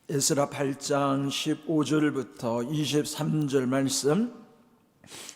에스라 8장 15절부터 23절 말씀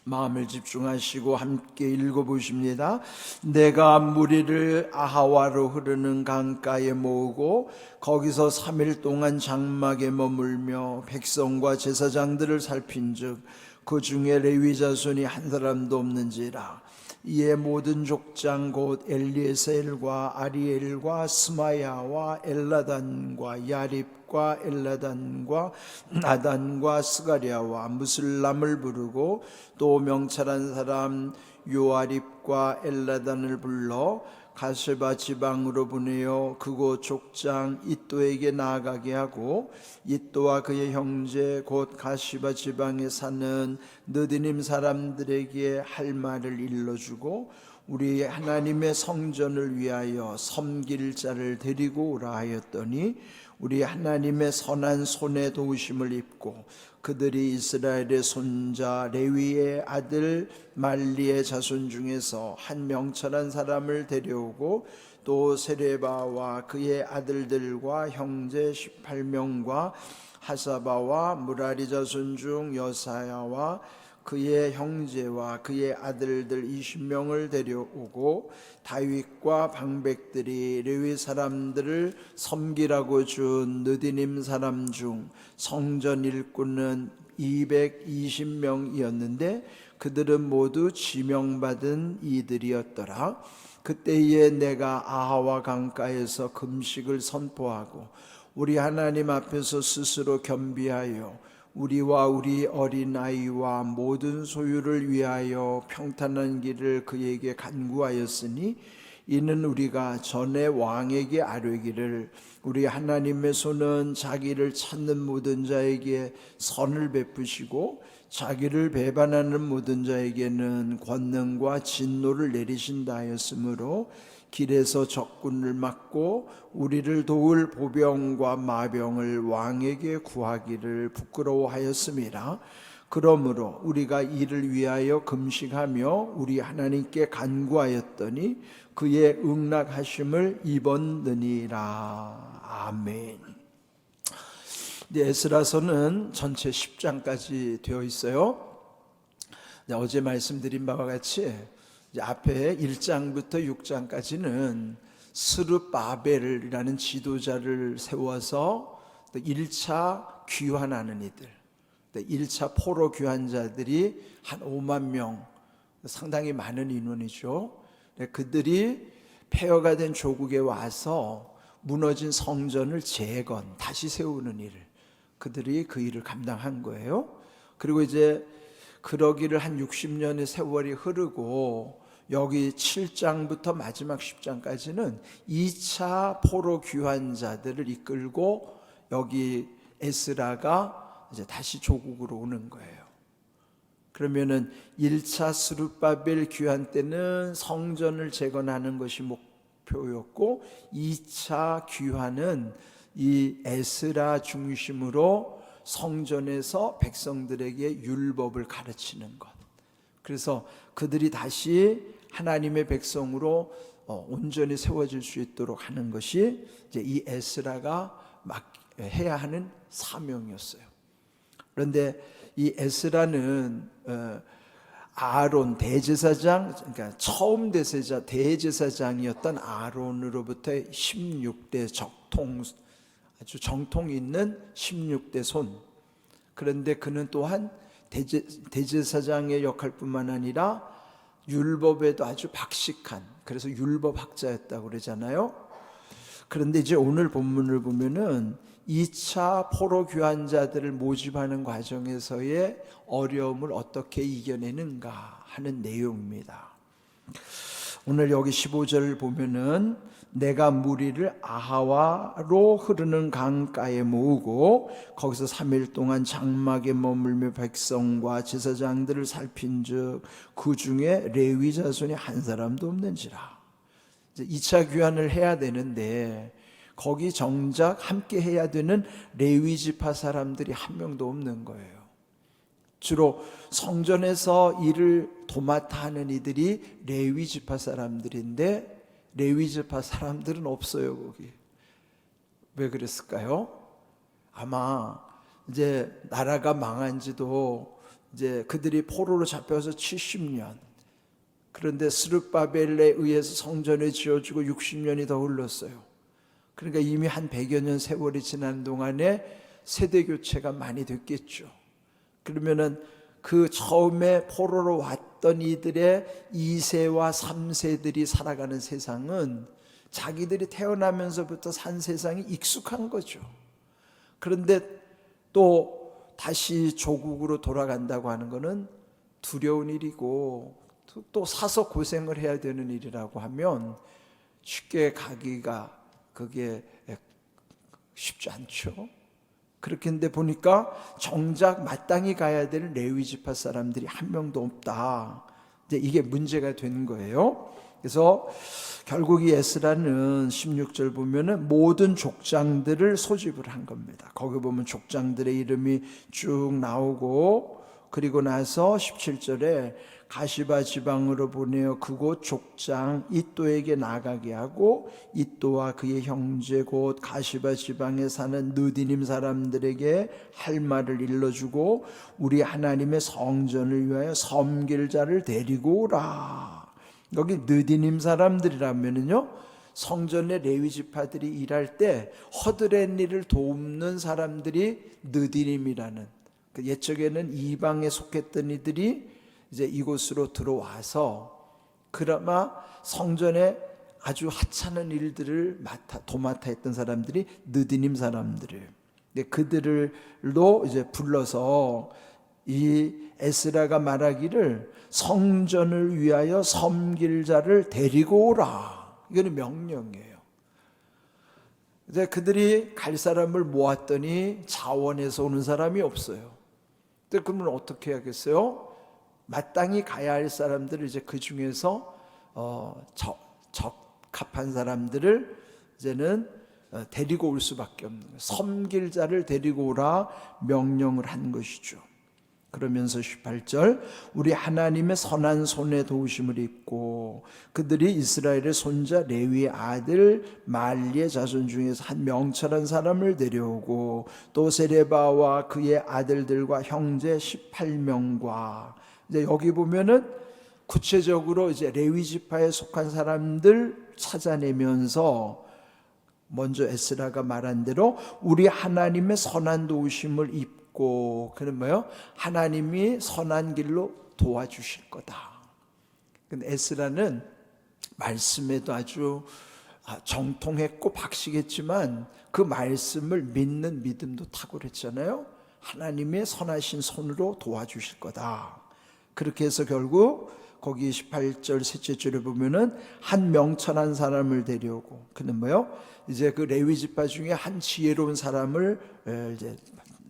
마음을 집중하시고 함께 읽어보십니다. 내가 무리를 아하와로 흐르는 강가에 모으고 거기서 3일 동안 장막에 머물며 백성과 제사장들을 살핀즉 그 중에 레위 자손이 한 사람도 없는지라. 이에 모든 족장 곧 엘리에셀과 아리엘과 스마야와 엘라단과 야립과 엘라단과 나단과 스가랴와 무슬람을 부르고 또 명찰한 사람 요아립과 엘라단을 불러 가세바 지방으로 보내어 그곳 족장 이또에게 나아가게 하고 이또와 그의 형제 곧 가시바 지방에 사는 느디님 사람들에게 할 말을 일러주고 우리 하나님의 성전을 위하여 섬길 자를 데리고 오라 하였더니 우리 하나님의 선한 손에 도우심을 입고 그들이 이스라엘의 손자 레위의 아들 말리의 자손 중에서 한 명철한 사람을 데려오고 또 세레바와 그의 아들들과 형제 18명과 하사바와 무라리 자손 중 여사야와 그의 형제와 그의 아들들 20명을 데려오고 다윗과 방백들이 레위 사람들을 섬기라고 준 느디님 사람 중 성전 일꾼은 220명이었는데 그들은 모두 지명받은 이들이었더라. 그때에 내가 아하와 강가에서 금식을 선포하고 우리 하나님 앞에서 스스로 겸비하여 우리와 우리 어린아이와 모든 소유를 위하여 평탄한 길을 그에게 간구하였으니 이는 우리가 전에 왕에게 아뢰기를 우리 하나님의 손은 자기를 찾는 모든 자에게 선을 베푸시고 자기를 배반하는 모든 자에게는 권능과 진노를 내리신다 하였으므로 길에서 적군을 막고 우리를 도울 보병과 마병을 왕에게 구하기를 부끄러워하였음이라. 그러므로 우리가 이를 위하여 금식하며 우리 하나님께 간구하였더니 그의 응낙하심을 입었느니라. 아멘. 에스라서는 전체 10장까지 되어 있어요. 어제 말씀드린 바와 같이 앞에 1장부터 6장까지는 스룹바벨이라는 지도자를 세워서 1차 귀환하는 이들, 1차 포로 귀환자들이 한 5만 명, 상당히 많은 인원이죠. 그들이 폐허가 된 조국에 와서 무너진 성전을 재건, 다시 세우는 일을, 그들이 그 일을 감당한 거예요. 그리고 이제 그러기를 한 60년의 세월이 흐르고 여기 7장부터 마지막 10장까지는 2차 포로 귀환자들을 이끌고 여기 에스라가 이제 다시 조국으로 오는 거예요. 그러면은 1차 스룹바벨 귀환 때는 성전을 재건하는 것이 목표였고 2차 귀환은 이 에스라 중심으로 성전에서 백성들에게 율법을 가르치는 것. 그래서 그들이 다시 하나님의 백성으로 온전히 세워질 수 있도록 하는 것이 이제 이 에스라가 해야 하는 사명이었어요. 그런데 이 에스라는 아론 대제사장, 그러니까 처음 대제사장이었던 아론으로부터 16대 적통, 아주 정통 있는 16대 손. 그런데 그는 또한 대제사장의 역할뿐만 아니라 율법에도 아주 박식한, 그래서 율법학자였다고 그러잖아요. 그런데 이제 오늘 본문을 보면은 2차 포로 귀환자들을 모집하는 과정에서의 어려움을 어떻게 이겨내는가 하는 내용입니다. 오늘 여기 15절을 보면은 내가 무리를 아하와로 흐르는 강가에 모으고 거기서 3일 동안 장막에 머물며 백성과 제사장들을 살핀즉 그 중에 레위 자손이 한 사람도 없는지라. 이제 2차 귀환을 해야 되는데 거기 정작 함께 해야 되는 레위 지파 사람들이 한 명도 없는 거예요. 주로 성전에서 일을 도맡아 하는 이들이 레위 지파 사람들인데 레위 지파 사람들은 없어요. 거기 왜 그랬을까요? 아마 이제 나라가 망한 지도 이제 그들이 포로로 잡혀서 70년, 그런데 스룹바벨에 의해서 성전이 지어지고 60년이 더 흘렀어요. 그러니까 이미 한 100여 년 세월이 지난 동안에 세대 교체가 많이 됐겠죠. 그러면은 그 처음에 포로로 왔던 이들의 2세와 3세들이 살아가는 세상은 자기들이 태어나면서부터 산 세상이 익숙한 거죠. 그런데 또 다시 조국으로 돌아간다고 하는 것은 두려운 일이고 또 사서 고생을 해야 되는 일이라고 하면 쉽게 가기가 그게 쉽지 않죠. 그렇게 했는데 보니까 정작 마땅히 가야 될 레위 지파 사람들이 한 명도 없다. 이제 이게 문제가 된 거예요. 그래서 결국 이 에스라는 16절 보면은 모든 족장들을 소집을 한 겁니다. 거기 보면 족장들의 이름이 쭉 나오고, 그리고 나서 17절에 가시바 지방으로 보내어 그곳 족장 이또에게 나가게 하고 이또와 그의 형제 곧 가시바 지방에 사는 느디님 사람들에게 할 말을 일러주고 우리 하나님의 성전을 위하여 섬길 자를 데리고 오라. 여기 느디님 사람들이라면은요, 성전의 레위 지파들이 일할 때 허드렛 일을 돕는 사람들이 느디님이라는, 옛적에는 이방에 속했던 이들이 이제 이곳으로 들어와서 그나마 성전에 아주 하찮은 일들을 도맡아 했던 사람들이 느디님 사람들이에요. 그들로 이제 불러서 이 에스라가 말하기를 성전을 위하여 섬길 자를 데리고 오라. 이거는 명령이에요. 이제 그들이 갈 사람을 모았더니 자원에서 오는 사람이 없어요. 그러면 어떻게 해야겠어요? 마땅히 가야 할 사람들을 이제 그 중에서 적합한 사람들을 이제는 데리고 올 수밖에 없는 거예요. 섬길 자를 데리고 오라 명령을 한 것이죠. 그러면서 18절 우리 하나님의 선한 손에 도우심을 입고 그들이 이스라엘의 손자 레위의 아들 말리의 자손 중에서 한 명철한 사람을 데려오고 또 세레바와 그의 아들들과 형제 18명과 이제 여기 보면은 구체적으로 이제 레위 지파에 속한 사람들 찾아내면서 먼저 에스라가 말한 대로 우리 하나님의 선한 도우심을 입고, 그는 뭐요? 하나님이 선한 길로 도와주실 거다. 근데 에스라는 말씀에도 아주 정통했고 박식했지만 그 말씀을 믿는 믿음도 탁월했잖아요. 하나님의 선하신 손으로 도와주실 거다. 그렇게 해서 결국 거기 18절 셋째 줄에 보면은 한 명철한 사람을 데려오고, 그는 뭐요? 이제 그 레위 지파 중에 한 지혜로운 사람을 이제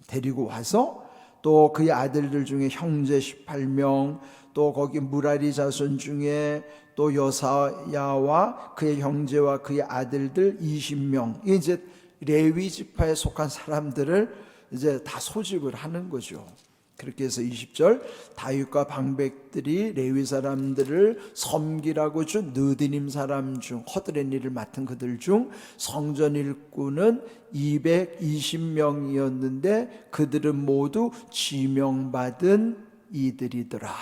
데리고 와서 또 그의 아들들 중에 형제 18명, 또 거기 무라리 자손 중에 또 여사야와 그의 형제와 그의 아들들 20명, 이제 레위 지파에 속한 사람들을 이제 다 소집을 하는 거죠. 그렇게 해서 20절 다윗과 방백들이 레위 사람들을 섬기라고 준 느디님 사람 중 허드렛 일을 맡은 그들 중 성전 일꾼은 220명이었는데 그들은 모두 지명받은 이들이더라.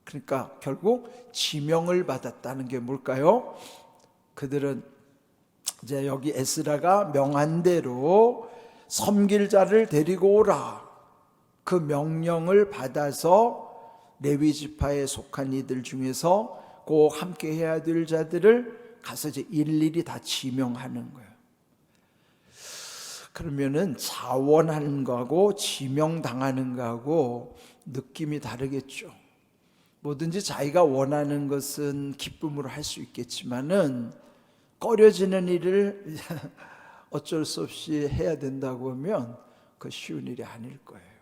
그러니까 결국 지명을 받았다는 게 뭘까요? 그들은 이제 여기 에스라가 명한 대로 섬길 자를 데리고 오라, 그 명령을 받아서 레위 지파에 속한 이들 중에서 꼭 함께 해야 될 자들을 가서 이제 일일이 다 지명하는 거예요. 그러면은 자원하는 거하고 지명당하는 거하고 느낌이 다르겠죠. 뭐든지 자기가 원하는 것은 기쁨으로 할 수 있겠지만은 꺼려지는 일을 어쩔 수 없이 해야 된다고 하면 그 쉬운 일이 아닐 거예요.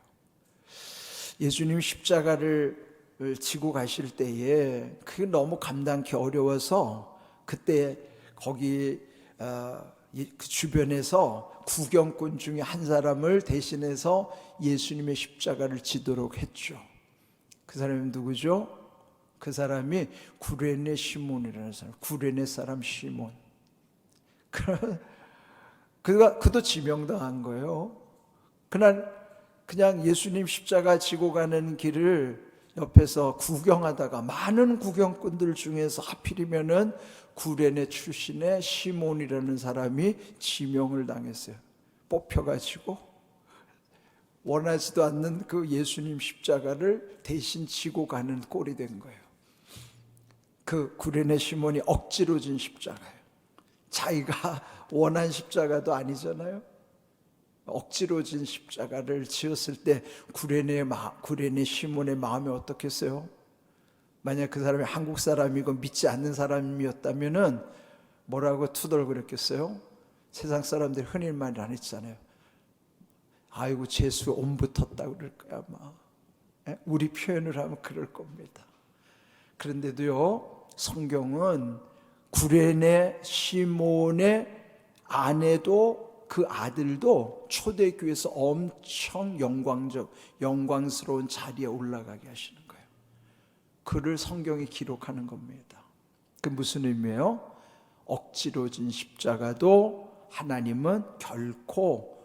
예수님 십자가를 지고 가실 때에 그게 너무 감당하기 어려워서 그때 거기 그 주변에서 구경꾼 중에 한 사람을 대신해서 예수님의 십자가를 지도록 했죠. 그 사람이 누구죠? 그 사람이 구레네 시몬이라는 사람, 구레네 사람 시몬. 그도 지명당한 거예요. 그날 그냥 예수님 십자가 지고 가는 길을 옆에서 구경하다가 많은 구경꾼들 중에서 하필이면은 구레네 출신의 시몬이라는 사람이 지명을 당했어요. 뽑혀가지고 원하지도 않는 그 예수님 십자가를 대신 지고 가는 꼴이 된 거예요. 그 구레네 시몬이 억지로 진 십자가예요. 자기가 원한 십자가도 아니잖아요. 억지로 진 십자가를 지었을 때 구레네 시몬의 마음이 어떻겠어요? 만약 그 사람이 한국 사람이고 믿지 않는 사람이었다면은 뭐라고 투덜거렸겠어요? 세상 사람들이 흔히 말 안 했잖아요. 아이고 재수 옴 붙었다 그럴 거야 아마. 우리 표현을 하면 그럴 겁니다. 그런데도요, 성경은 구레네 시몬의 아내도 그 아들도 초대교회에서 엄청 영광스러운 자리에 올라가게 하시는 거예요. 그를 성경이 기록하는 겁니다. 그 무슨 의미예요? 억지로 진 십자가도 하나님은 결코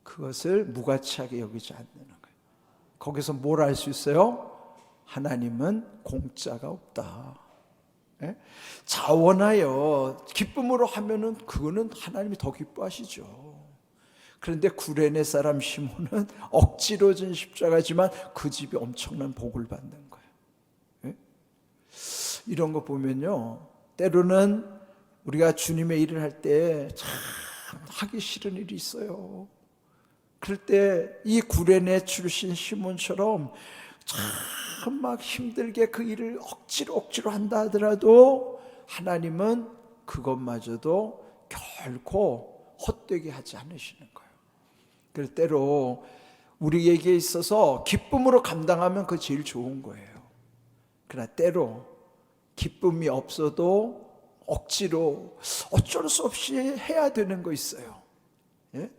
그것을 무가치하게 여기지 않는 거예요. 거기서 뭘 알 수 있어요? 하나님은 공짜가 없다. 자원하여 기쁨으로 하면은 그거는 하나님이 더 기뻐하시죠. 그런데 구레네 사람 시몬은 억지로 진 십자가지만 그 집이 엄청난 복을 받는 거예요. 이런 거 보면요, 때로는 우리가 주님의 일을 할 때 참 하기 싫은 일이 있어요. 그럴 때 이 구레네 출신 시몬처럼 참 막 힘들게 그 일을 억지로 한다 하더라도 하나님은 그것마저도 결코 헛되게 하지 않으시는 거예요. 그래서 때로 우리에게 있어서 기쁨으로 감당하면 그게 제일 좋은 거예요. 그러나 때로 기쁨이 없어도 억지로 어쩔 수 없이 해야 되는 거 있어요. 예?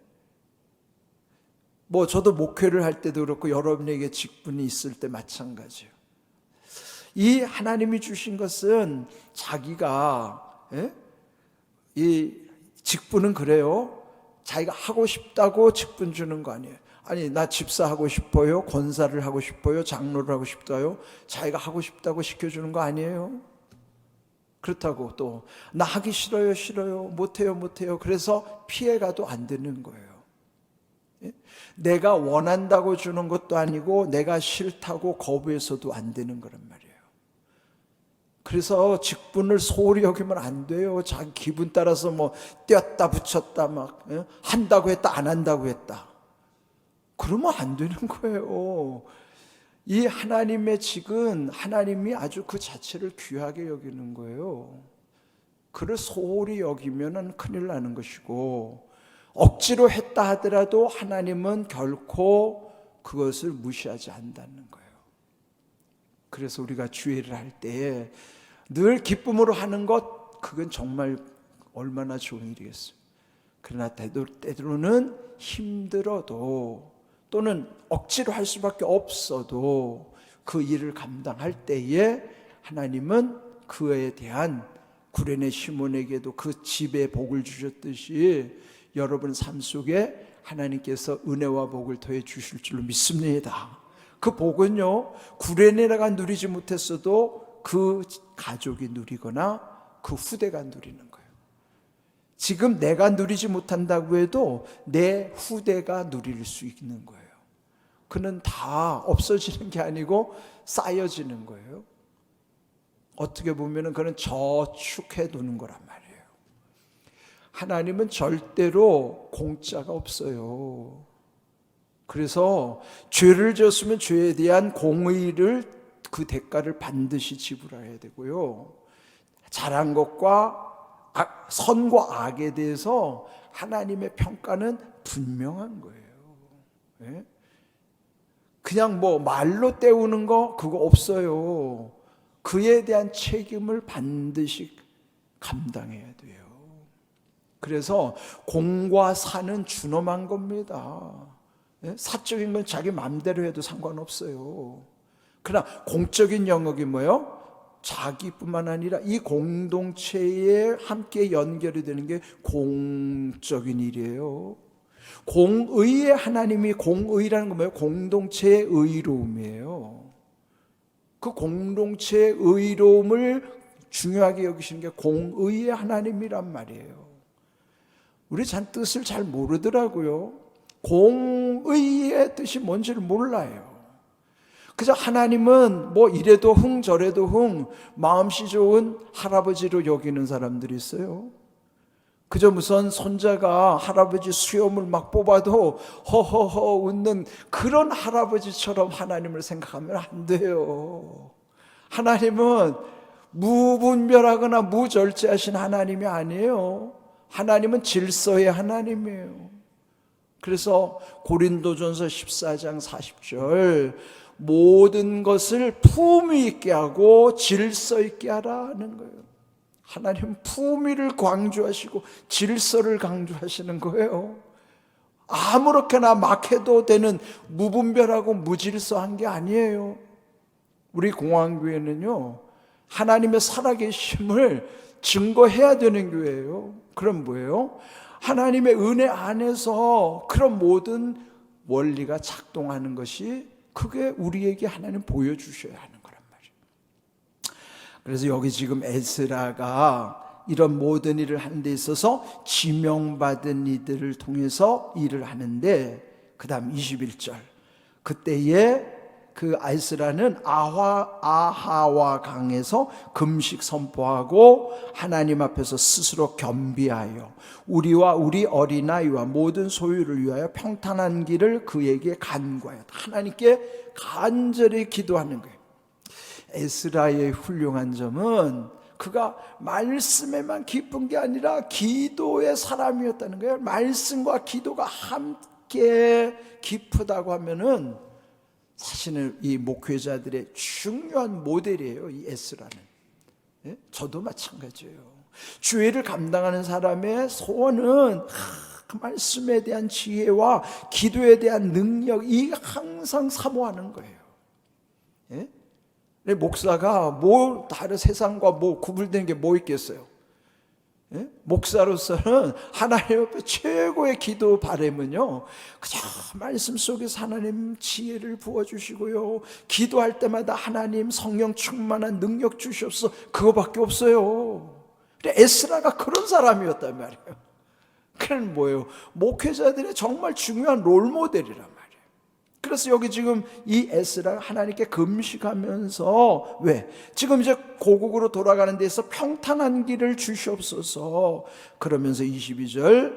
뭐 저도 목회를 할 때도 그렇고 여러분에게 직분이 있을 때 마찬가지예요. 이 하나님이 주신 것은 자기가 이 직분은 그래요. 자기가 하고 싶다고 직분 주는 거 아니에요. 아니 나 집사 하고 싶어요, 권사를 하고 싶어요, 장로를 하고 싶다요. 자기가 하고 싶다고 시켜주는 거 아니에요. 그렇다고 또 나 하기 싫어요, 못해요. 그래서 피해가도 안 되는 거예요. 내가 원한다고 주는 것도 아니고 내가 싫다고 거부해서도 안 되는 거란 말이에요. 그래서 직분을 소홀히 여기면 안 돼요. 자기 기분 따라서 뭐 떼었다 붙였다 막 한다고 했다 안 한다고 했다 그러면 안 되는 거예요. 이 하나님의 직은 하나님이 아주 그 자체를 귀하게 여기는 거예요. 그를 소홀히 여기면 큰일 나는 것이고, 억지로 했다 하더라도 하나님은 결코 그것을 무시하지 않는다는 거예요. 그래서 우리가 주일을 할 때 늘 기쁨으로 하는 것, 그건 정말 얼마나 좋은 일이겠어요. 그러나 때로는 힘들어도 또는 억지로 할 수밖에 없어도 그 일을 감당할 때에 하나님은 그에 대한 구레네 시몬에게도 그 집에 복을 주셨듯이 여러분 삶 속에 하나님께서 은혜와 복을 더해 주실 줄로 믿습니다. 그 복은요, 구레네가 누리지 못했어도 그 가족이 누리거나 그 후대가 누리는 거예요. 지금 내가 누리지 못한다고 해도 내 후대가 누릴 수 있는 거예요. 그는 다 없어지는 게 아니고 쌓여지는 거예요. 어떻게 보면 그는 저축해 두는 거란 말이에요. 하나님은 절대로 공짜가 없어요. 그래서 죄를 지었으면 죄에 대한 공의를, 그 대가를 반드시 지불해야 되고요. 잘한 것과 선과 악에 대해서 하나님의 평가는 분명한 거예요. 그냥 뭐 말로 때우는 거 그거 없어요. 그에 대한 책임을 반드시 감당해야 돼요. 그래서 공과 사는 준엄한 겁니다. 사적인 건 자기 마음대로 해도 상관없어요. 그러나 공적인 영역이 뭐예요? 자기뿐만 아니라 이 공동체에 함께 연결이 되는 게 공적인 일이에요. 공의의 하나님이, 공의라는 건 뭐예요? 공동체의 의로움이에요. 그 공동체의 의로움을 중요하게 여기시는 게 공의의 하나님이란 말이에요. 우리 뜻을 잘 모르더라고요. 공의의 뜻이 뭔지를 몰라요. 그저 하나님은 뭐 이래도 흥 저래도 흥 마음씨 좋은 할아버지로 여기는 사람들이 있어요. 그저 무슨 손자가 할아버지 수염을 막 뽑아도 허허허 웃는 그런 할아버지처럼 하나님을 생각하면 안 돼요. 하나님은 무분별하거나 무절제하신 하나님이 아니에요. 하나님은 질서의 하나님이에요. 그래서 고린도전서 14장 40절 모든 것을 품위 있게 하고 질서 있게 하라는 거예요. 하나님은 품위를 강조하시고 질서를 강조하시는 거예요. 아무렇게나 막 해도 되는 무분별하고 무질서한 게 아니에요. 우리 공항교회는요, 하나님의 살아계심을 증거해야 되는 교회예요. 그럼 뭐예요? 하나님의 은혜 안에서 그런 모든 원리가 작동하는 것이, 그게 우리에게 하나님 보여주셔야 하는 거란 말이에요. 그래서 여기 지금 에스라가 이런 모든 일을 하는 데 있어서 지명받은 이들을 통해서 일을 하는데, 그 다음 21절 그때에 그 에스라는 아하와 강에서 금식 선포하고 하나님 앞에서 스스로 겸비하여 우리와 우리 어린아이와 모든 소유를 위하여 평탄한 길을 그에게 간구하였다. 하나님께 간절히 기도하는 거예요. 에스라의 훌륭한 점은 그가 말씀에만 깊은 게 아니라 기도의 사람이었다는 거예요. 말씀과 기도가 함께 깊다고 하면은 사실은 이 목회자들의 중요한 모델이에요, 이 에스라는. 예? 저도 마찬가지예요. 주의를 감당하는 사람의 소원은 그 말씀에 대한 지혜와 기도에 대한 능력, 이 항상 사모하는 거예요. 예? 목사가 뭐 다른 세상과 뭐 구분되는 게 뭐 있겠어요? 예? 목사로서는 하나님 앞에 최고의 기도 바람은요, 그저 말씀 속에서 하나님 지혜를 부어주시고요, 기도할 때마다 하나님 성령 충만한 능력 주시옵소서, 그거밖에 없어요. 에스라가 그런 사람이었단 말이에요. 그건 뭐예요? 목회자들의 정말 중요한 롤모델이란 말이에요. 그래서 여기 지금 이 에스라가 하나님께 금식하면서, 왜? 지금 이제 고국으로 돌아가는 데서 평탄한 길을 주시옵소서 그러면서 22절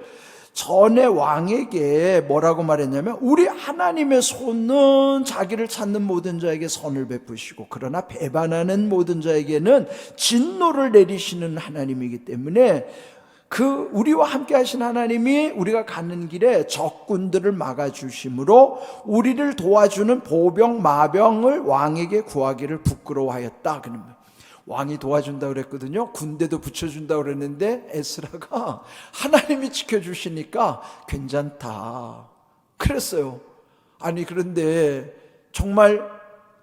전에 왕에게 뭐라고 말했냐면, 우리 하나님의 손은 자기를 찾는 모든 자에게 선을 베푸시고 그러나 배반하는 모든 자에게는 진노를 내리시는 하나님이기 때문에 그 우리와 함께 하신 하나님이 우리가 가는 길에 적군들을 막아주심으로 우리를 도와주는 보병 마병을 왕에게 구하기를 부끄러워하였다. 그러면 왕이 도와준다고 그랬거든요. 군대도 붙여준다고 그랬는데 에스라가 하나님이 지켜주시니까 괜찮다 그랬어요. 아니 그런데 정말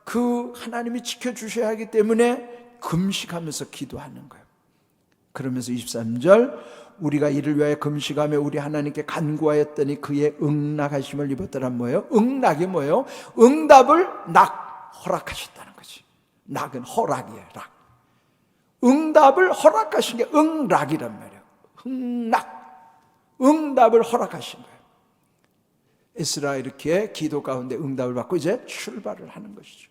그 하나님이 지켜주셔야 하기 때문에 금식하면서 기도하는 거예요. 그러면서 23절 우리가 이를 위하여 금식하며 우리 하나님께 간구하였더니 그의 응낙하심을 입었더란 뭐예요? 응낙이 뭐예요? 응답을 허락하셨다는 거지. 낙은 허락이에요. 락. 응답을 허락하신 게 응락이란 말이에요. 응낙. 응답을 허락하신 거예요. 에스라 이렇게 기도 가운데 응답을 받고 이제 출발을 하는 것이죠.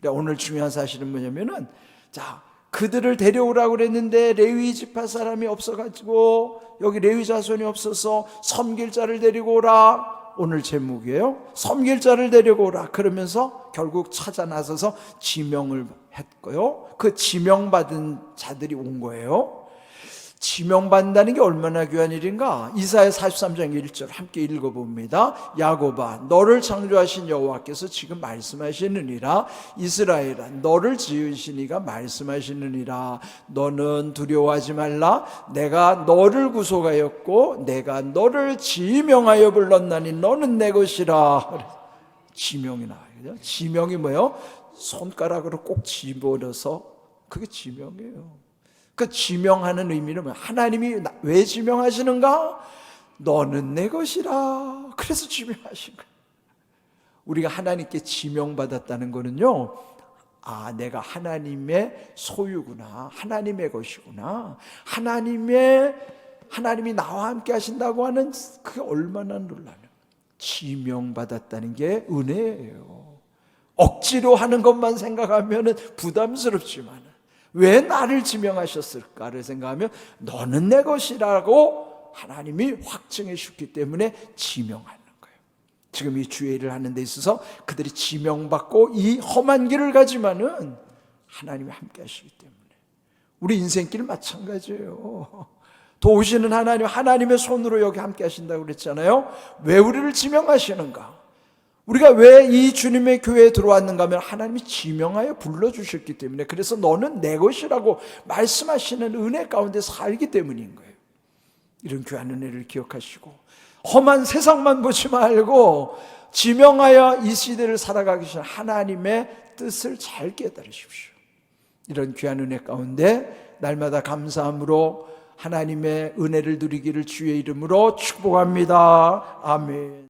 오늘 중요한 사실은 뭐냐면은, 자, 그들을 데려오라고 그랬는데 레위 지파 사람이 없어가지고, 여기 레위 자손이 없어서 섬길 자를 데리고 오라. 오늘 제목이에요. 섬길 자를 데리고 오라. 그러면서 결국 찾아 나서서 지명을 했고요. 그 지명받은 자들이 온 거예요. 지명받는다는 게 얼마나 귀한 일인가. 이사야 43장 1절 함께 읽어봅니다. 야곱아 너를 창조하신 여호와께서 지금 말씀하시느니라. 이스라엘아 너를 지으신 이가 말씀하시느니라. 너는 두려워하지 말라. 내가 너를 구속하였고 내가 너를 지명하여 불렀나니 너는 내 것이라. 지명이 나와요. 지명이 뭐예요? 손가락으로 꼭 집어넣어서 그게 지명이에요. 그 지명하는 의미는 뭐야? 하나님이 왜 지명하시는가? 너는 내 것이라. 그래서 지명하신 거예요. 우리가 하나님께 지명받았다는 거는요, 아, 내가 하나님의 소유구나, 하나님의 것이구나, 하나님이 나와 함께 하신다고 하는 그게 얼마나 놀라요. 지명받았다는 게 은혜예요. 억지로 하는 것만 생각하면 부담스럽지만 왜 나를 지명하셨을까를 생각하면 너는 내 것이라고 하나님이 확증해 주셨기 때문에 지명하는 거예요. 지금 이 주의 일을 하는 데 있어서 그들이 지명받고 이 험한 길을 가지만은 하나님이 함께 하시기 때문에 우리 인생길 마찬가지예요. 도우시는 하나님, 하나님의 손으로 여기 함께 하신다고 그랬잖아요. 왜 우리를 지명하시는가? 우리가 왜 이 주님의 교회에 들어왔는가 하면 하나님이 지명하여 불러주셨기 때문에, 그래서 너는 내 것이라고 말씀하시는 은혜 가운데 살기 때문인 거예요. 이런 귀한 은혜를 기억하시고 험한 세상만 보지 말고 지명하여 이 시대를 살아가기 위해 하나님의 뜻을 잘 깨달으십시오. 이런 귀한 은혜 가운데 날마다 감사함으로 하나님의 은혜를 누리기를 주의 이름으로 축복합니다. 아멘.